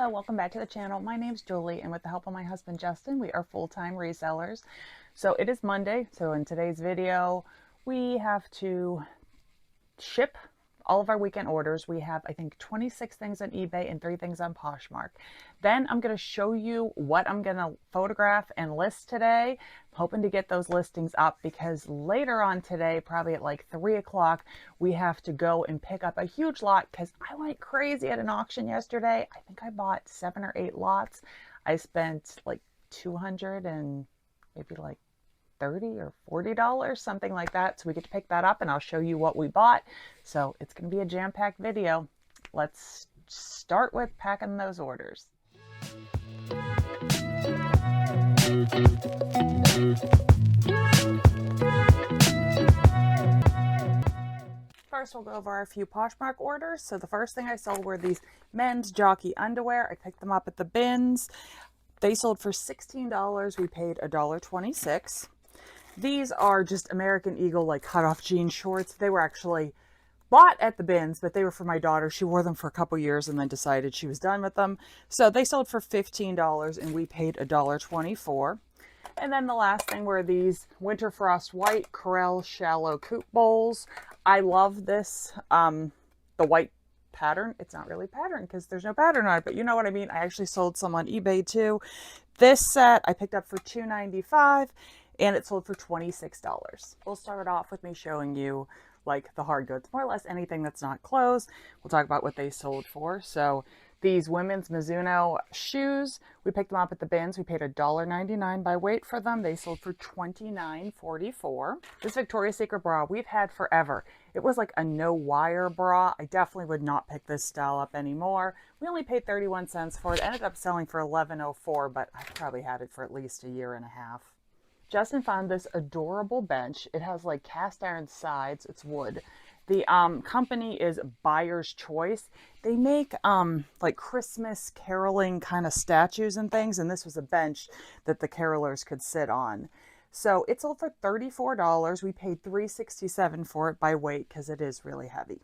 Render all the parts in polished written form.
Hello, welcome back to the channel. My name's Julie, and with the help of my husband Justin, we are full-time resellers. So it is Monday, so in today's video, we have to ship all of our weekend orders. We have, I think, 26 things on eBay and 3 things on Poshmark. Then I'm going to show you what I'm going to photograph and list today. I'm hoping to get those listings up because later on today, probably at like 3 o'clock, we have to go and pick up a huge lot because I went crazy at an auction yesterday. I think I bought 7 or 8 lots. I spent like 200 and maybe like $30 or $40, something like that. So we get to pick that up and I'll show you what we bought. So it's going to be a jam-packed video. Let's start with packing those orders. First, we'll go over a few Poshmark orders. So the first thing I sold were these men's jockey underwear. I picked them up at the bins. They sold for $16. We paid $1.26. These are just American Eagle, like cut-off jean shorts. They were actually bought at the bins, but they were for my daughter. She wore them for a couple years and then decided she was done with them. So they sold for $15 and we paid $1.24. And then the last thing were these Winter Frost White Corelle Shallow Coupe Bowls. I love this, the white pattern. It's not really pattern because there's no pattern on it, but you know what I mean. I actually sold some on eBay too. This set I picked up for $2.95 and it sold for $26. We'll start off with me showing you like the hard goods, more or less anything that's not clothes. We'll talk about what they sold for. So these women's Mizuno shoes, we picked them up at the bins. We paid $1.99 by weight for them. They sold for $29.44. This Victoria's Secret bra we've had forever. It was like a no wire bra. I definitely would not pick this style up anymore. We only paid 31 cents for it. Ended up selling for $11.04, but I've probably had it for at least a year and a half. Justin found this adorable bench. It has like cast iron sides. It's wood. The company is Buyer's Choice. They make like Christmas caroling kind of statues and things, and this was a bench that the carolers could sit on. So it sold for $34. We paid $3.67 for it by weight because it is really heavy.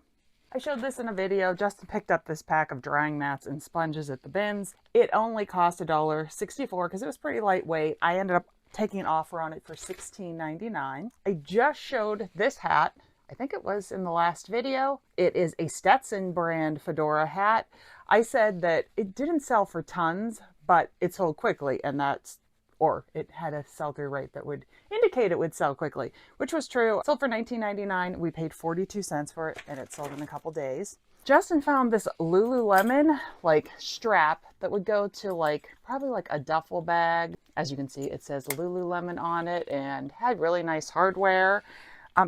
I showed this in a video. Justin picked up this pack of drying mats and sponges at the bins. It only cost $1.64 because it was pretty lightweight. I ended up taking an offer on it for $16.99. I just showed this hat. I think it was in the last video. It is a Stetson brand fedora hat. I said that it didn't sell for tons, but it sold quickly, and or it had a sell-through rate that would indicate it would sell quickly, which was true. It sold for $19.99. We paid 42 cents for it, and it sold in a couple days. Justin found this Lululemon like strap that would go to like probably like a duffel bag. As you can see, it says Lululemon on it and had really nice hardware.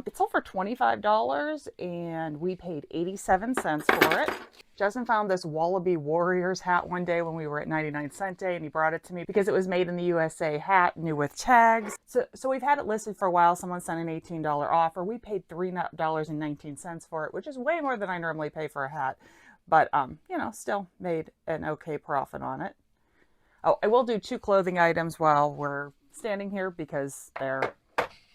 It sold for $25 and we paid 87 cents for it. Justin found this Wallaby Warriors hat one day when we were at 99-cent day, and he brought it to me because it was made in the USA hat, new with tags. So we've had it listed for a while. Someone sent an $18 offer. We paid $3.19 for it, which is way more than I normally pay for a hat. But, you know, still made an okay profit on it. Oh, I will do 2 clothing items while we're standing here because they're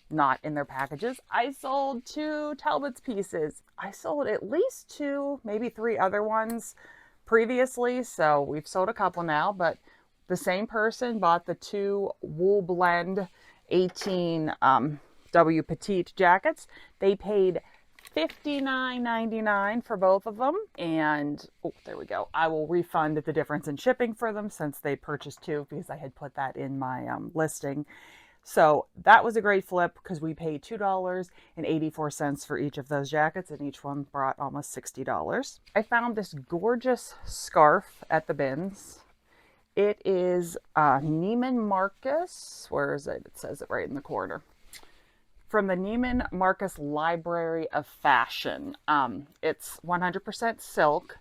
not in their packages. I sold 2 Talbot's pieces. I sold at least 2, maybe 3 other ones previously, so we've sold a couple now, but the same person bought the 2 Wool Blend 18 W Petite jackets. They paid $59.99 for both of them, and oh, there we go. I will refund the difference in shipping for them since they purchased 2 because I had put that in my listing. So that was a great flip because we paid $2.84 for each of those jackets, and each one brought almost $60. I found this gorgeous scarf at the bins. It is Neiman Marcus. Where is it? It says it right in the corner. From the Neiman Marcus Library of Fashion. It's 100% silk.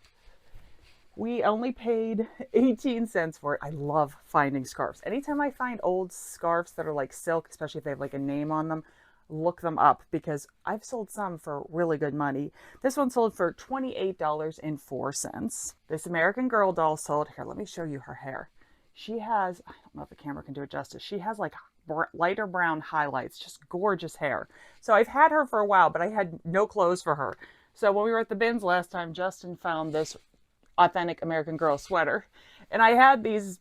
We only paid 18 cents for it. I love finding scarves. Anytime I find old scarves that are like silk, especially if they have like a name on them, look them up because I've sold some for really good money. This one sold for $28.04. This American Girl doll sold, here, let me show you her hair. She has, I don't know if the camera can do it justice. She has like lighter brown highlights, just gorgeous hair. So I've had her for a while, but I had no clothes for her. So when we were at the bins last time, Justin found this authentic American Girl sweater. And I had these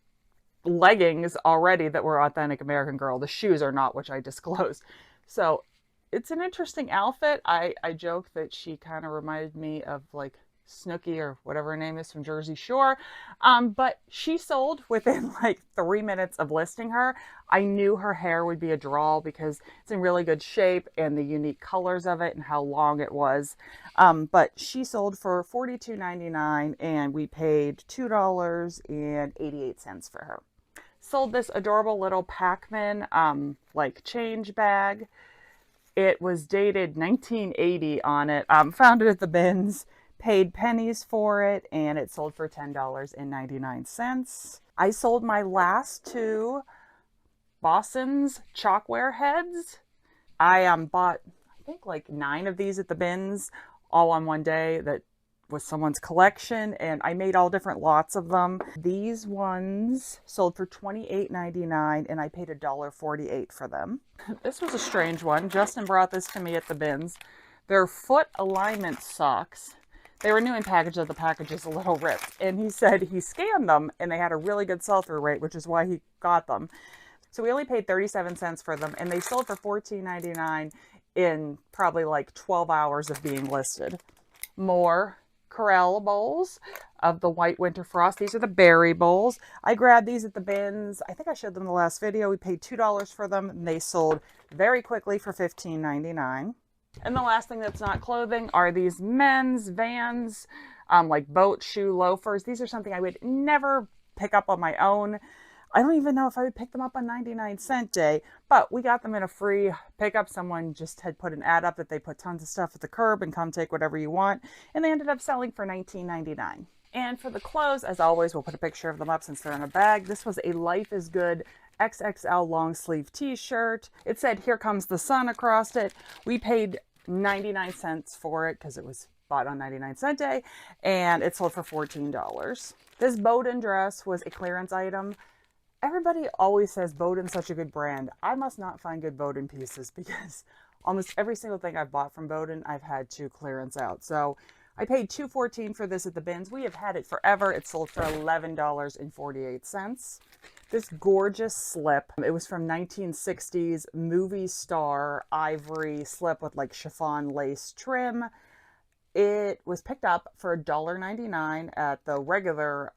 leggings already that were Authentic American Girl. The shoes are not, which I disclosed. So it's an interesting outfit. I joke that she kind of reminded me of like Snooki or whatever her name is from Jersey Shore. But she sold within like 3 minutes of listing her. I knew her hair would be a draw because it's in really good shape and the unique colors of it and how long it was. But she sold for $42.99 and we paid $2.88 for her. Sold this adorable little Pac-Man like change bag. It was dated 1980 on it. Found it at the bins, paid pennies for it, and it sold for $10.99. I sold my last two Boston's chalkware heads. I bought, I think, like 9 of these at the bins all on one day. That was someone's collection, and I made all different lots of them. These ones sold for $28.99 and I paid $1.48 for them. This was a strange one. Justin brought this to me at the bins. They're foot alignment socks. They were new in package, though the package is a little ripped. And he said he scanned them and they had a really good sell-through rate, which is why he got them. So we only paid 37 cents for them, and they sold for $14.99 in probably like 12 hours of being listed. More Corral bowls of the White Winter Frost. These are the berry bowls. I grabbed these at the bins. I think I showed them in the last video. We paid $2 for them, and they sold very quickly for $15.99. And the last thing that's not clothing are these men's Vans, like boat shoe loafers. These are something I would never pick up on my own. I don't even know if I would pick them up on 99-cent day, but we got them in a free pickup. Someone just had put an ad up that they put tons of stuff at the curb and come take whatever you want. And they ended up selling for $19.99. And for the clothes, as always, we'll put a picture of them up since they're in a bag. This was a Life is Good XXL long sleeve t-shirt. It said, "Here comes the sun" across it. We paid 99 cents for it because it was bought on 99-cent day, and it sold for $14. This Bowden dress was a clearance item. Everybody always says Bowden's such a good brand. I must not find good Bowden pieces because almost every single thing I've bought from Bowden, I've had to clearance out. So I paid $2.14 for this at the bins. We have had it forever. It sold for $11.48. This gorgeous slip. It was from 1960s movie star ivory slip with like chiffon lace trim. It was picked up for $1.99 at the regular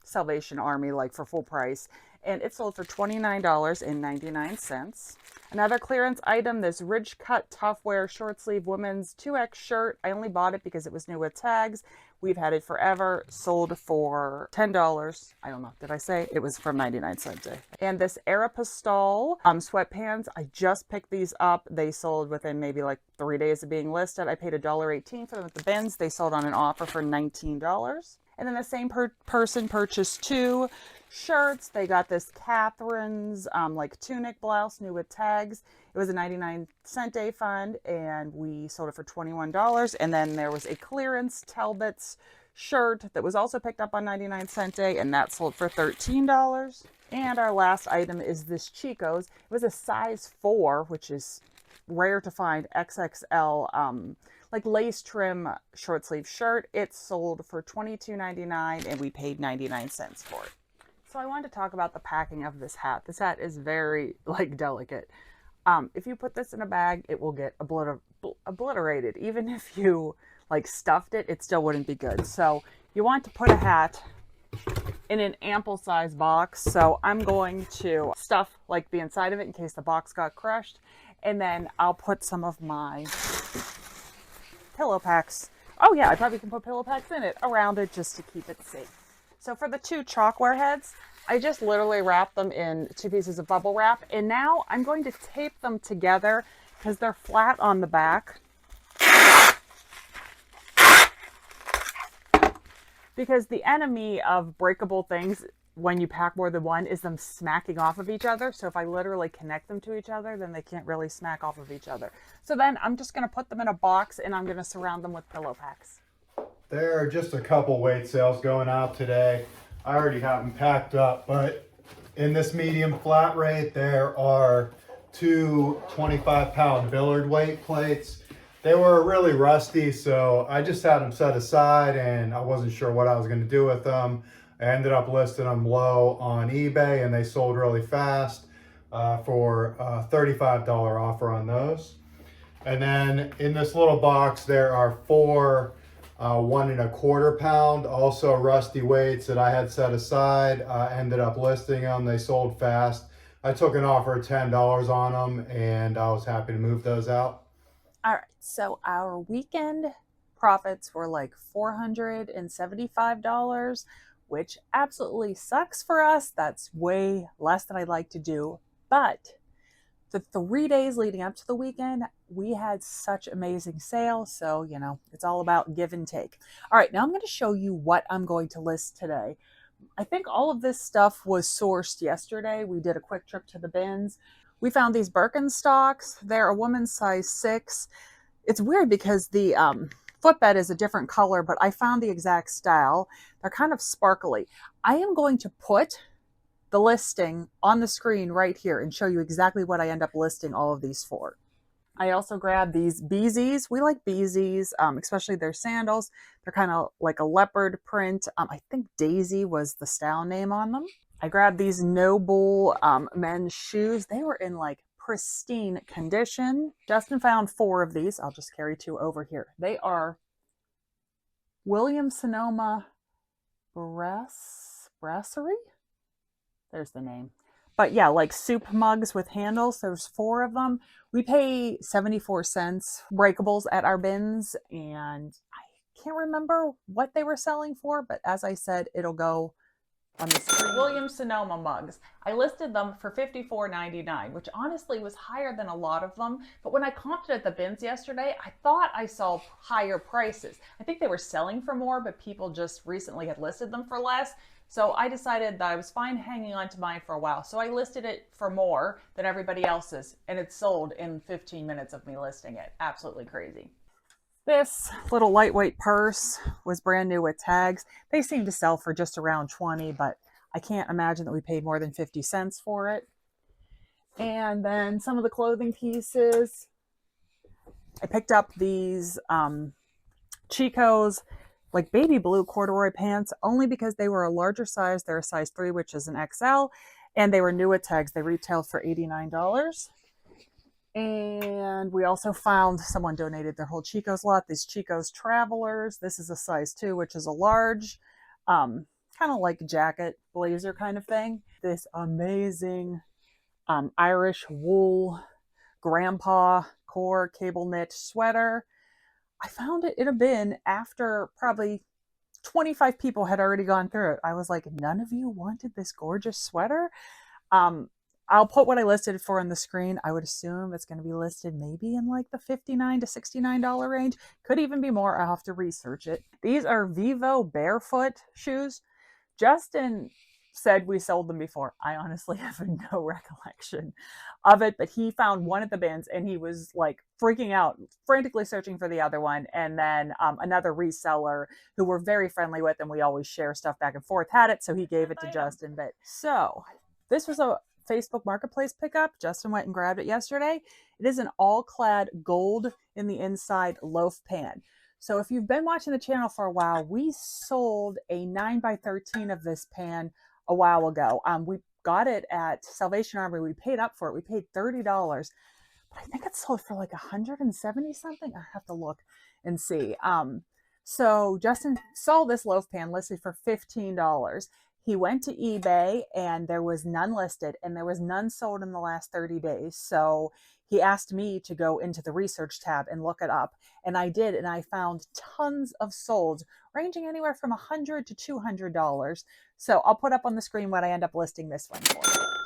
Salvation Army, like for full price. And it sold for $29.99. Another clearance item, this Ridge Cut Tough Wear short sleeve women's 2X shirt. I only bought it because it was new with tags. We've had it forever. Sold for $10. I don't know. Did I say? It was from 99-cent day. And this Aeropostale sweatpants. I just picked these up. They sold within maybe like 3 days of being listed. I paid $1.18 for them at the bins. They sold on an offer for $19. And then the same person purchased 2 shirts. They got this Catherine's like tunic blouse, new with tags. It was a 99-cent day fund, and we sold it for $21. And then there was a clearance Talbot's shirt that was also picked up on 99-cent day, and that sold for $13. And our last item is this Chico's. It was a size 4, which is rare to find, XXL like lace trim short sleeve shirt. It sold for $22.99 and we paid 99 cents for it. So I wanted to talk about the packing of this hat. This hat is very like delicate. If you put this in a bag, it will get obliterated. Even if you like stuffed it, it still wouldn't be good. So you want to put a hat in an ample size box. So I'm going to stuff like the inside of it in case the box got crushed. And then I'll put some of my pillow packs. Oh yeah, I probably can put pillow packs in it around it just to keep it safe. So for the 2 chalkware heads, I just literally wrapped them in 2 pieces of bubble wrap. And now I'm going to tape them together because they're flat on the back. Because the enemy of breakable things when you pack more than one is them smacking off of each other. So if I literally connect them to each other, then they can't really smack off of each other. So then I'm just going to put them in a box and I'm going to surround them with pillow packs. There are just a couple weight sales going out today. I already have them packed up, but in this medium flat rate, there are 2 25-pound Billard weight plates. They were really rusty, so I just had them set aside and I wasn't sure what I was going to do with them. I ended up listing them low on eBay and they sold really fast for a $35 offer on those. And then in this little box, there are 4 1 1/4 pound, also rusty weights that I had set aside. Ended up listing them. They sold fast. I took an offer of $10 on them and I was happy to move those out. All right, so our weekend profits were like $475, which absolutely sucks for us. That's way less than I'd like to do. But the 3 days leading up to the weekend, we had such amazing sales. So, you know, it's all about give and take. All right, now I'm going to show you what I'm going to list today. I think all of this stuff was sourced yesterday. We did a quick trip to the bins. We found these Birkenstocks. They're a woman's size 6. It's weird because the footbed is a different color, but I found the exact style. They're kind of sparkly. I am going to put the listing on the screen right here and show you exactly what I end up listing all of these for. I also grabbed these Beezies. We like Beezies, especially their sandals. They're kind of like a leopard print. I think Daisy was the style name on them. I grabbed these Noble men's shoes. They were in like pristine condition. Justin found 4 of these. I'll just carry 2 over here. They are Williams-Sonoma Brasserie. There's the name. But yeah, like soup mugs with handles. There's 4 of them. We pay 74 cents breakables at our bins, and I can't remember what they were selling for, but as I said, it'll go on the screen. Williams-Sonoma mugs. I listed them for $54.99, which honestly was higher than a lot of them. But when I comped it at the bins yesterday, I thought I saw higher prices. I think they were selling for more, but people just recently had listed them for less. So I decided that I was fine hanging on to mine for a while. So I listed it for more than everybody else's, and it sold in 15 minutes of me listing it. Absolutely crazy. This little lightweight purse was brand new with tags. They seem to sell for just around 20, but I can't imagine that we paid more than 50 cents for it. And then some of the clothing pieces. I picked up these Chico's like baby blue corduroy pants only because they were a larger size. They're a size 3, which is an XL, and they were new with tags. They retailed for $89. And we also found someone donated their whole Chico's lot, these Chico's Travelers. This is a size 2, which is a large, kind of like jacket blazer kind of thing. This amazing Irish wool grandpa core cable knit sweater. I found it in a bin after probably 25 people had already gone through it. I was like, none of you wanted this gorgeous sweater? I'll put what I listed it for on the screen. I would assume it's going to be listed maybe in like the $59 to $69 range. Could even be more. I'll have to research it. These are Vivo barefoot shoes. Justin said we sold them before. I honestly have no recollection of it, but he found one at the bins and he was like freaking out, frantically searching for the other one. And then another reseller who we're very friendly with and we always share stuff back and forth had it, so he gave it to Justin. But so this was a Facebook Marketplace pickup. Justin went and grabbed it yesterday. It is an all-clad gold in the inside loaf pan. So if you've been watching the channel for a while, we sold a 9x13 of this pan a while ago. We got it at Salvation Army. We paid up for it. We paid $30, but I think it sold for like 170 something. I have to look and see. So Justin saw this loaf pan listed for $15. He went to eBay and there was none listed and there was none sold in the last 30 days. So he asked me to go into the research tab and look it up. And I did, and I found tons of solds ranging anywhere from $100 to $200. So I'll put up on the screen what I end up listing this one for.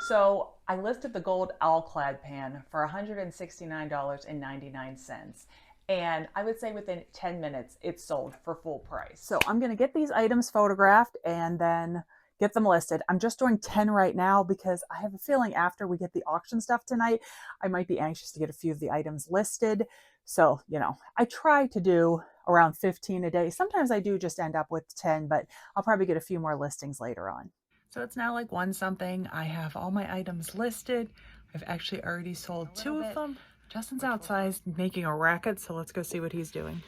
So I listed the gold all-clad pan for $169.99. And I would say within 10 minutes, it sold for full price. So I'm going to get these items photographed and then get them listed. I'm just doing 10 right now because I have a feeling after we get the auction stuff tonight, I might be anxious to get a few of the items listed. So, you know, I try to do around 15 a day. Sometimes I do just end up with 10, but I'll probably get a few more listings later on. So it's now like 1 something. I have all my items listed. I've actually already sold 2 of them. Justin's outside making a racket, so let's go see what he's doing.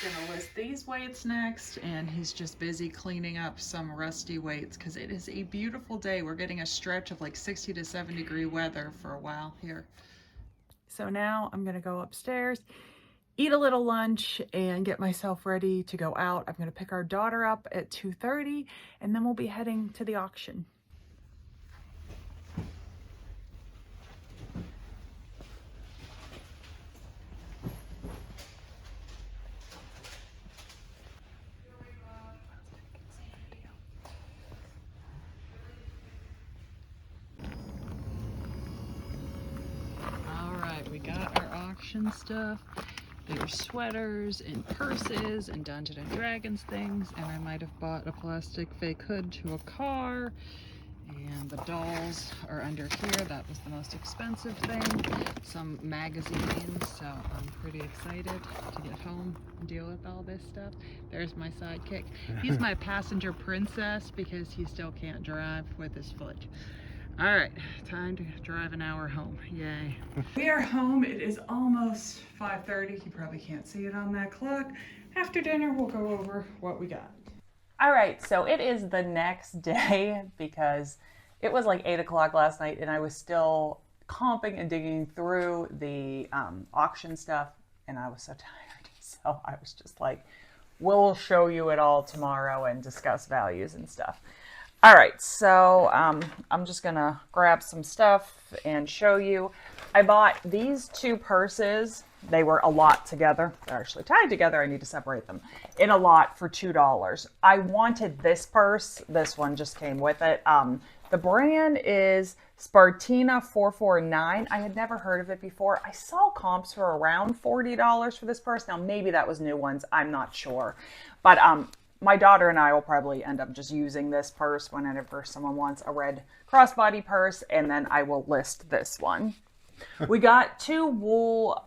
gonna list these weights next, and he's just busy cleaning up some rusty weights because it is a beautiful day. We're getting a stretch of like 60 to 70 degree weather for a while here. So now I'm gonna go upstairs, eat a little lunch, and get myself ready to go out. I'm gonna pick our daughter up at 2:30, and then we'll be heading to the auction. We got our auction stuff. There's sweaters and purses and Dungeons and Dragons things, and I might have bought a plastic fake hood to a car. And the dolls are under here. That was the most expensive thing. Some magazines, so I'm pretty excited to get home and deal with all this stuff. There's my sidekick. He's my passenger princess because he still can't drive with his foot. All right, time to drive an hour home. Yay. We are home. It is almost 5:30. You probably can't see it on that clock. After dinner, we'll go over what we got. All right, so it is the next day because it was like 8 o'clock last night and I was still comping and digging through the auction stuff, and I was so tired. So I was just like, we'll show you it all tomorrow and discuss values and stuff. All right, so I'm just gonna grab some stuff and show you. I bought these two purses. They were a lot together. They're actually tied together. I need to separate them. In a lot for $2. I wanted this purse. This one just came with it. The brand is Spartina 449. I had never heard of it before. I saw comps for around $40 for this purse. Now, maybe that was new ones. I'm not sure. But my daughter and I will probably end up just using this purse whenever someone wants a red crossbody purse, and then I will list this one. We got two wool,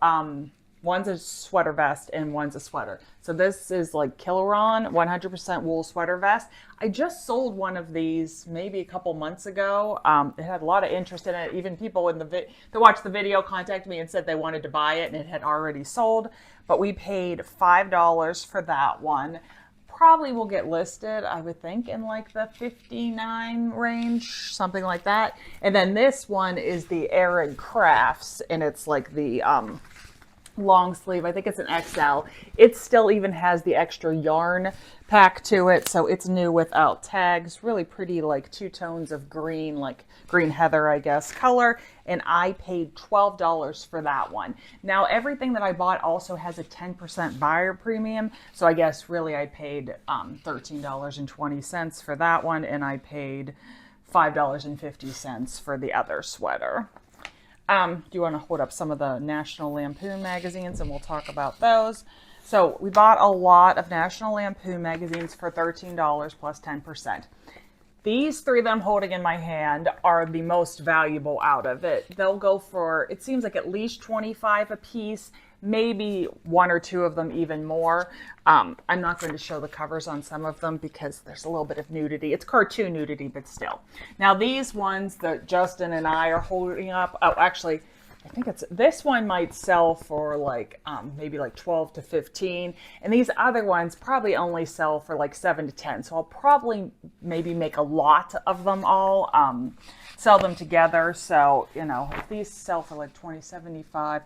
one's a sweater vest and one's a sweater. So this is like Killaron 100% wool sweater vest. I just sold one of these maybe a couple months ago. It had a lot of interest in it. Even people in that watched the video contacted me and said they wanted to buy it, and it had already sold. But we paid $5 for that one. Probably will get listed, I would think, in like the 59 range, something like that. And then this one is the Aaron Crafts, and it's like the long sleeve. I think it's an XL. It still even has the extra yarn pack to it, so it's new without tags. Really pretty, like two tones of green, like green heather, I guess, color. And I paid $12 for that one. Now, everything that I bought also has a 10% buyer premium, so I guess really I paid $13.20 for that one, and I paid $5.50 for the other sweater. Do you want to hold up some of the National Lampoon magazines, and we'll talk about those? So we bought a lot of National Lampoon magazines for $13 plus 10%. These three that I'm holding in my hand are the most valuable out of it. They'll go for, it seems like at least $25 a piece, maybe one or two of them even more. I'm not going to show the covers on some of them because there's a little bit of nudity. It's cartoon nudity, but still. Now these ones that Justin and I are holding up, oh, actually, I think this one might sell for like maybe like 12 to 15, and these other ones probably only sell for like 7 to 10. So I'll probably maybe make a lot of them all, sell them together. So, you know, if these sell for like $20.75,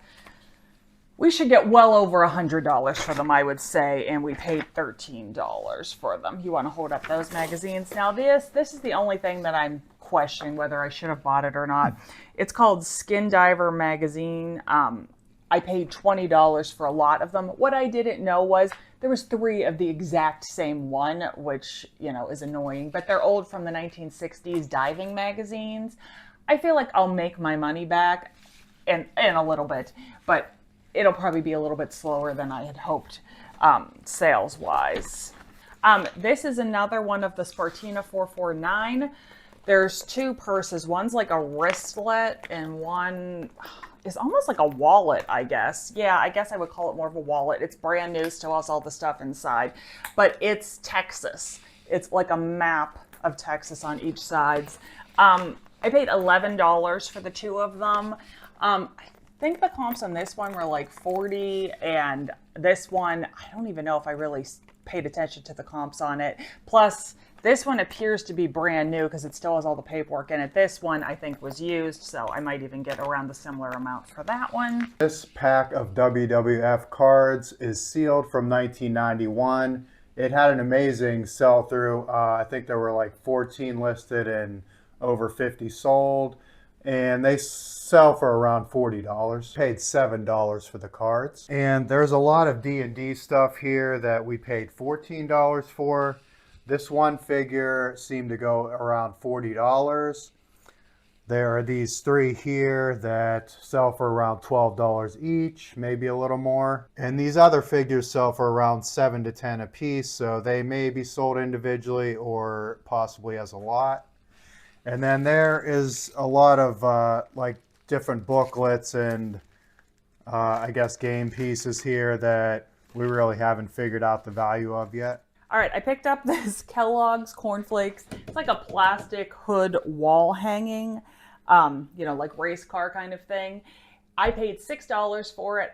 we should get well over $100 for them, I would say, and we paid $13 for them. You want to hold up those magazines? Now this is the only thing that I'm questioning whether I should have bought it or not. It's called Skin Diver magazine. I paid $20 for a lot of them. What I didn't know was there was 3 of the exact same one, which, you know, is annoying, but they're old, from the 1960s diving magazines. I feel like I'll make my money back in a little bit, but it'll probably be a little bit slower than I had hoped, sales-wise. This is another one of the Spartina 449. There's 2 purses. One's like a wristlet, and one is almost like a wallet, I guess. Yeah, I guess I would call it more of a wallet. It's brand new, still has all the stuff inside, but it's Texas. It's like a map of Texas on each side. I paid $11 for the 2 of them. think the comps on this one were like 40, and this one, I don't even know if I really paid attention to the comps on it. Plus, this one appears to be brand new because it still has all the paperwork in it. This one, I think, was used, so I might even get around the similar amount for that one. This pack of WWF cards is sealed from 1991. It had an amazing sell-through. I think there were like 14 listed and over 50 sold. And they sell for around $40. Paid $7 for the cards. And there's a lot of D&D stuff here that we paid $14 for. This one figure seemed to go around $40. There are these three here that sell for around $12 each, maybe a little more. And these other figures sell for around 7 to 10 a piece, so they may be sold individually or possibly as a lot. And then there is a lot of like different booklets and I guess game pieces here that we really haven't figured out the value of yet. All right, I picked up this Kellogg's Cornflakes. It's like a plastic hood wall hanging, you know, like race car kind of thing. I paid $6 for it.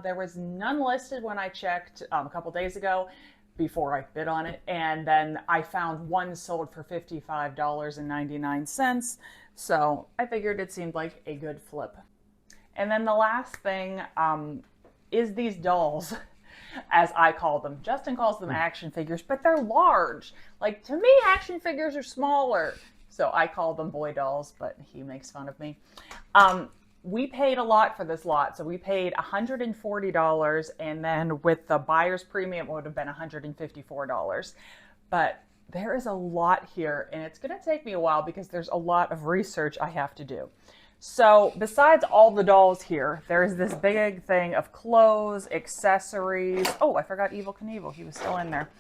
There was none listed when I checked a couple days ago before I bid on it. And then I found one sold for $55.99. So I figured it seemed like a good flip. And then the last thing is these dolls, as I call them. Justin calls them action figures, but they're large. Like, to me, action figures are smaller. So I call them boy dolls, but he makes fun of me. We paid a lot for this lot. So we paid $140, and then with the buyer's premium, it would have been $154. But there is a lot here, and it's going to take me a while because there's a lot of research I have to do. So besides all the dolls here, there's this big thing of clothes, accessories. Oh, I forgot Evel Knievel. He was still in there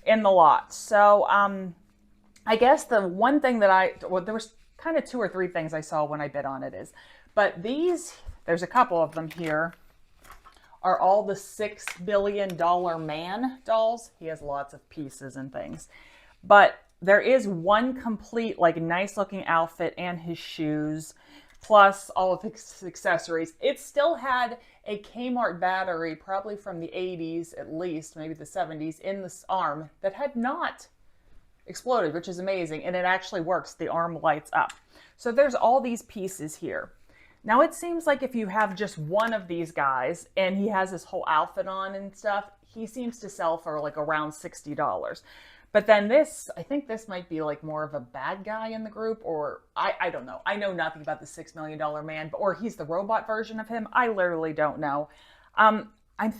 in the lot. So I guess the one thing that there was kind of 2 or 3 things I saw when I bid on it is, but these, there's a couple of them here, are all the $6 billion man dolls. He has lots of pieces and things. But there is one complete, like, nice looking outfit and his shoes, plus all of his accessories. It still had a Kmart battery, probably from the 80s at least, maybe the 70s, in this arm that had not exploded, which is amazing. And it actually works. The arm lights up. So there's all these pieces here. Now it seems like if you have just one of these guys and he has his whole outfit on and stuff, he seems to sell for like around $60. But then this, I think this might be like more of a bad guy in the group, or I don't know. I know nothing about the $6 million man, or he's the robot version of him. I literally don't know. I'm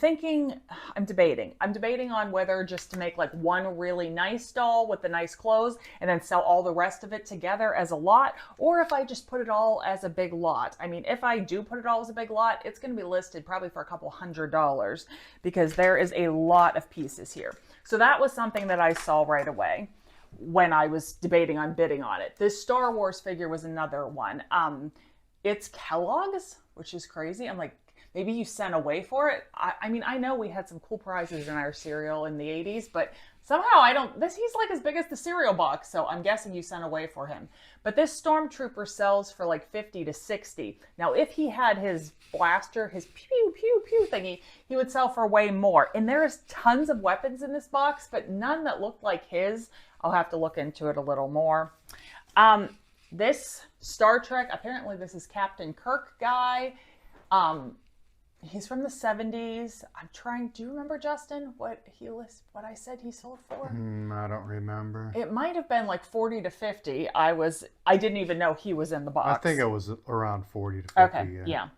debating on whether just to make like one really nice doll with the nice clothes and then sell all the rest of it together as a lot, or if I just put it all as a big lot. I mean, if I do put it all as a big lot, it's going to be listed probably for a couple $100 because there is a lot of pieces here. So that was something that I saw right away when I was debating on bidding on it. This Star Wars figure was another one. It's Kellogg's, which is crazy. I'm like, maybe you sent away for it. I mean, I know we had some cool prizes in our cereal in the 80s, but somehow he's like as big as the cereal box, so I'm guessing you sent away for him. But this Stormtrooper sells for like 50 to 60. Now, if he had his blaster, his pew, pew, pew thingy, he would sell for way more. And there is tons of weapons in this box, but none that looked like his. I'll have to look into it a little more. This Star Trek, apparently this is Captain Kirk guy. He's from the 70s. Do you remember, Justin, what I said he sold for? I don't remember. It might have been like 40 to 50. I didn't even know he was in the box. I think it was around 40 to 50. Okay, yeah.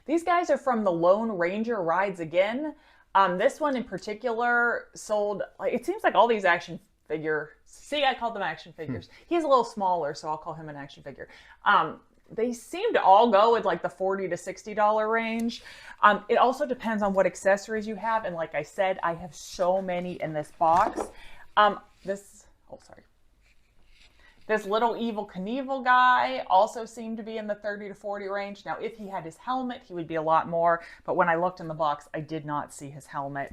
These guys are from the Lone Ranger Rides Again. This one in particular sold, like, it seems like all these action figure, see, I called them action figures. He's a little smaller, so I'll call him an action figure. They seem to all go at like the $40 to $60 range. It also depends on what accessories you have. And like I said, I have so many in this box. This little Evel Knievel guy also seemed to be in the 30 to 40 range. Now, if he had his helmet, he would be a lot more. But when I looked in the box, I did not see his helmet.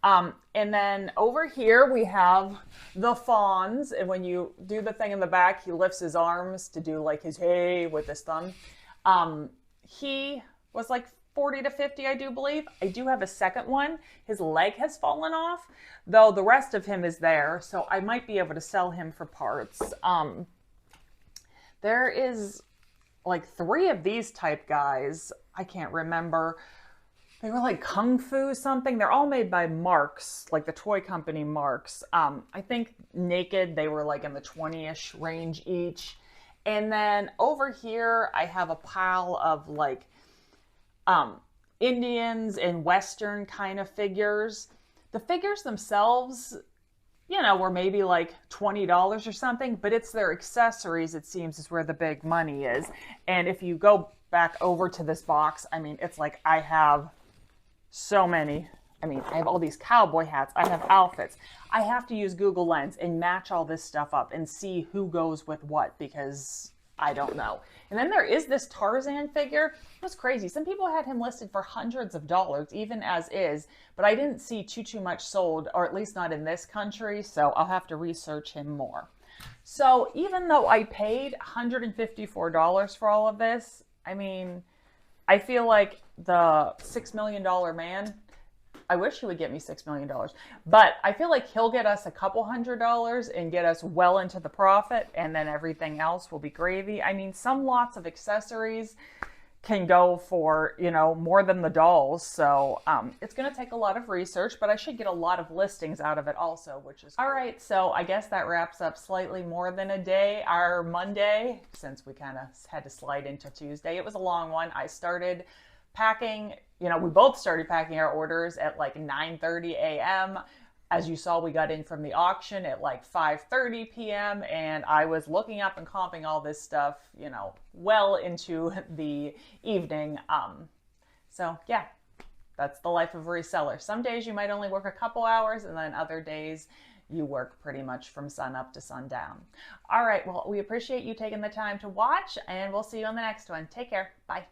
And then over here we have the Fonz, and when you do the thing in the back, he lifts his arms to do like his hey with his thumb. He was like 40 to 50, I do believe. I do have a second one. His leg has fallen off, though the rest of him is there, so I might be able to sell him for parts. There is like 3 of these type guys. I can't remember. They were like Kung Fu something. They're all made by Marks, like the toy company Marks. I think naked, they were like in the 20-ish range each. And then over here, I have a pile of like Indians and Western kind of figures. The figures themselves, you know, were maybe like $20 or something, but it's their accessories, it seems, is where the big money is. And if you go back over to this box, I mean, it's like I have so many. I mean, I have all these cowboy hats. I have outfits. I have to use Google Lens and match all this stuff up and see who goes with what, because I don't know. And then there is this Tarzan figure. It was crazy. Some people had him listed for hundreds of dollars, even as is, but I didn't see too much sold, or at least not in this country, so I'll have to research him more. So even though I paid $154 for all of this, I mean, I feel like the $6 million man, I wish he would get me $6 million, but I feel like he'll get us a couple $100 and get us well into the profit, and then everything else will be gravy. I mean, some lots of accessories can go for, you know, more than the dolls. So it's going to take a lot of research, but I should get a lot of listings out of it also, which is all right. So I guess that wraps up slightly more than a day, our Monday, since we kind of had to slide into Tuesday. It was a long one. I started packing, you know, we both started packing our orders at like 9:30 a.m. As you saw, we got in from the auction at like 5:30 p.m. and I was looking up and comping all this stuff, you know, well into the evening. So yeah, that's the life of a reseller. Some days you might only work a couple hours, and then other days you work pretty much from sun up to sundown. All right, well, we appreciate you taking the time to watch, and we'll see you on the next one. Take care. Bye.